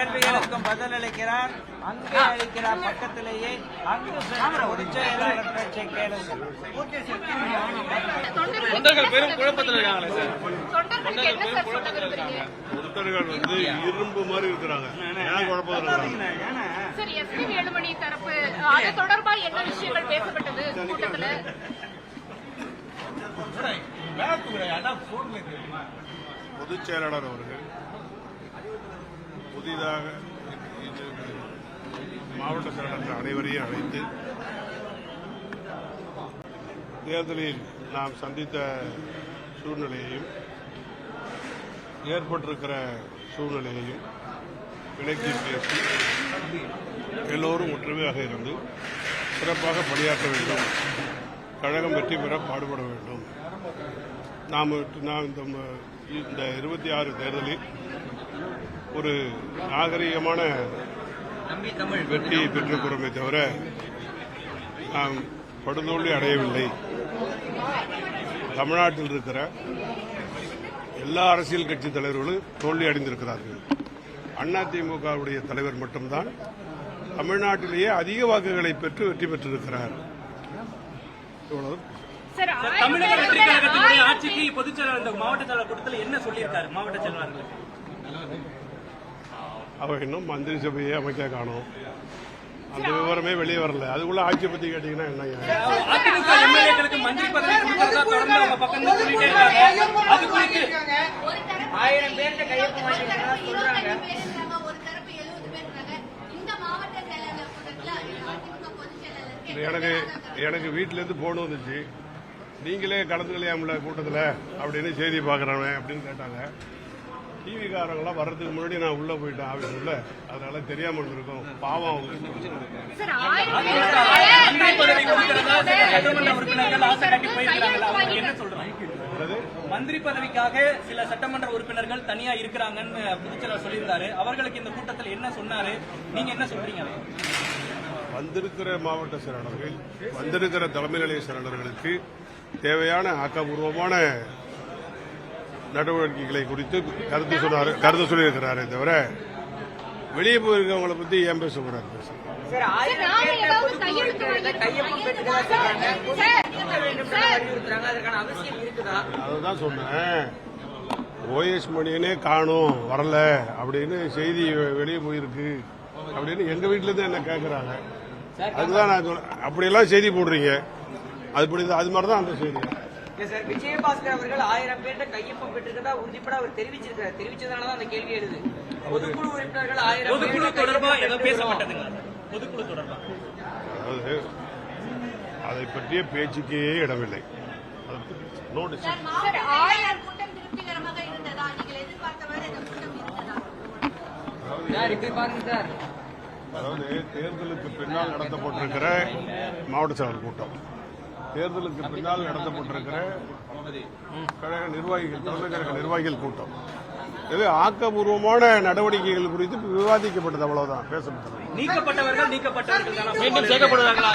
கேள்விகளுக்கும் பதில் அளிக்கிறார். அங்கே அளிக்கிறார் பக்கத்திலேயே. அங்கு பொதுச் செயலாளர் பேச்சை கேளுங்கள். தொண்டர்கள் பெரும் குழப்பத்தில் இருக்காங்களே சார். தொண்டர்கள் இரும்பு மாதிரி இருக்கிறாங்க. ஏன் குழப்பத்தில் இருக்காங்க? சார், எஸ்பி வேலுமணி தரப்பு அது தொடர்பா என்ன விஷயங்கள் பேசப்பட்டது கூட்டத்துல? பொதுச் செயலாளர் அவர்கள் புதிதாக மாவட்ட செயலாளர் அனைவரையும் அழைத்து தேர்தலில் நாம் சந்தித்த சூழ்நிலையையும் ஏற்பட்டிருக்கிற சூழ்நிலையையும் விளக்கி பேசி எல்லோரும் ஒற்றுமையாக இருந்து சிறப்பாக பணியாற்ற வேண்டும், கழகம் வெற்றி பெற பாடுபட வேண்டும். நாம் இந்த 26 தேர்தலில் ஒரு நாகரிகமான வெற்றியை பெற்றுக்கிறோமே தவிர நாம் படுதோல்வி அடையவில்லை. தமிழ்நாட்டில் இருக்கிற எல்லா அரசியல் கட்சி தலைவர்களும் தோல்வி அடைந்திருக்கிறார்கள். அதிமுகவுடைய தலைவர் மட்டும்தான் தமிழ்நாட்டிலேயே அதிக வாக்குகளை பெற்று வெற்றி பெற்றிருக்கிறார். தமிழக வெற்றி கழகத்தினுடைய ஆட்சிக்கு பொதுச் செயலாளர் மாவட்ட செயலாளர் கூட்டத்தில் என்ன சொல்லியிருக்காரு? மாவட்ட செயலாளர்களுக்கு அவர் இன்னும் மந்திரி சபையை அமைக்க காணும். அந்த விவரமே வெளியே வரல. அதுக்குள்ள ஆட்சியை பத்தி கேட்டீங்கன்னா என்ன? அதிமுக எம்எல்ஏக்களுக்கு மந்திரி பதவி கொடுக்கிறதா தொடர்ந்து அவங்க பக்கம் சொல்லிட்டே இருக்காங்க. அது குறித்து 1000 பேர்கிட்ட கையொப்பம் வாங்கிருக்காங்க சொல்றாங்க. எனக்கு வீட்டுல இருந்து போன் வந்துச்சு, நீங்களே கலந்துக்கலையாமல கூட்டத்தில் அப்படின்னு செய்தி பார்க்கறாங்க அப்படின்னு கேட்டாங்க. டிவி காரங்களாம் வர்றதுக்கு முன்னாடி நான் உள்ள போயிட்டேன் ஆஃபீஸ் உள்ள, அதனால தெரியாம இருந்திருக்கும். பாவம் அவங்க. மந்திரி பதவிக்காக சில சட்டமன்ற உறுப்பினர்கள் தனியா இருக்கிறாங்கன்னு பொதுச்செயலாளர் சொல்லியிருந்தாரு. அவர்களுக்கு இந்த கூட்டத்தில் என்ன சொன்னாரு? நீங்க என்ன சொல்றீங்க? வந்திருக்கிற மாவட்ட செயலாளர்கள், வந்திருக்கிற தலைமை நிலைய செயலாளர்களுக்கு தேவையான ஆக்கப்பூர்வமான நடவடிக்கைகளை குறித்து கருத்து சொல்லியிருக்கிறாரே தவிர வெளியே போயிருக்கவங்களை பத்தி ஏன் பேசக்கூடாது? அதுதான் சொன்னேன். OS மணியனே காணும் வரல அப்படின்னு செய்தி வெளியே போயிருக்கு அப்படின்னு எங்க வீட்டுல இருந்து என்ன கேட்கறாங்க. அதுதான் நான் சொன்னேன். அப்படியெல்லாம் செய்தி போடுறீங்க, அது மாதிரிதான் அந்த செய்தி. சார், விஜயபாஸ்கர் அவர்கள் 1000 பேர்கிட்ட கையொப்பம் பெற்றிருக்கதா உறுதிப்பட அவர் தெரிவிச்சிருக்காரு. தெரிவிச்சதுனாலதான் அந்த கேள்வி எழுது. பொதுக்குழு உறுப்பினர்கள் 1000 பொதுக்குழு தொடர்பா ஏதோ பேசப்பட்டதுங்க. பொதுக்குழு தொடர்பா அதாவது அதை பற்றிய பேச்சுக்கே இடமில்லை. அதாவது தேர்தலுக்கு பின்னால் நடத்தப்பட்டிருக்கிற மாவட்ட செயலர் கூட்டம், தேர்தலுக்கு பின்னால் நடத்தப்பட்டிருக்கிற கழக நிர்வாகிகள், தலைமை கழக நிர்வாகிகள் கூட்டம், இது ஆக்கப்பூர்வமான நடவடிக்கைகள் குறித்து விவாதிக்கப்பட்டது. அவ்வளவுதான் பேசப்பட்டது. மீண்டும் சேர்க்கப்படுவார்களா?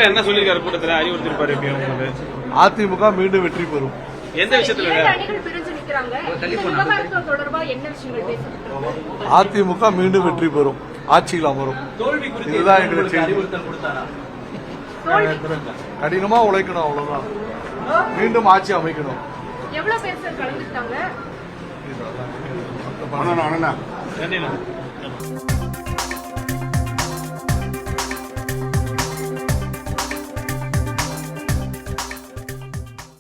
என்ன சொல்லியிருக்காரு கூட்டத்தில்? அறிவுறுத்திருப்பாரு. அதிமுக மீண்டும் வெற்றி பெறும். எந்த விஷயத்துல? அதிமுக மீண்டும் வெற்றி பெறும், ஆட்சியில் அமரும். இதுதான் எங்களுக்கு கடினமா உழைக்கணும், அவ்வளவுதான். மீண்டும் ஆட்சி அமைக்கணும். எவ்வளவு பேர் சார் கலந்துட்டாங்க? அண்ணா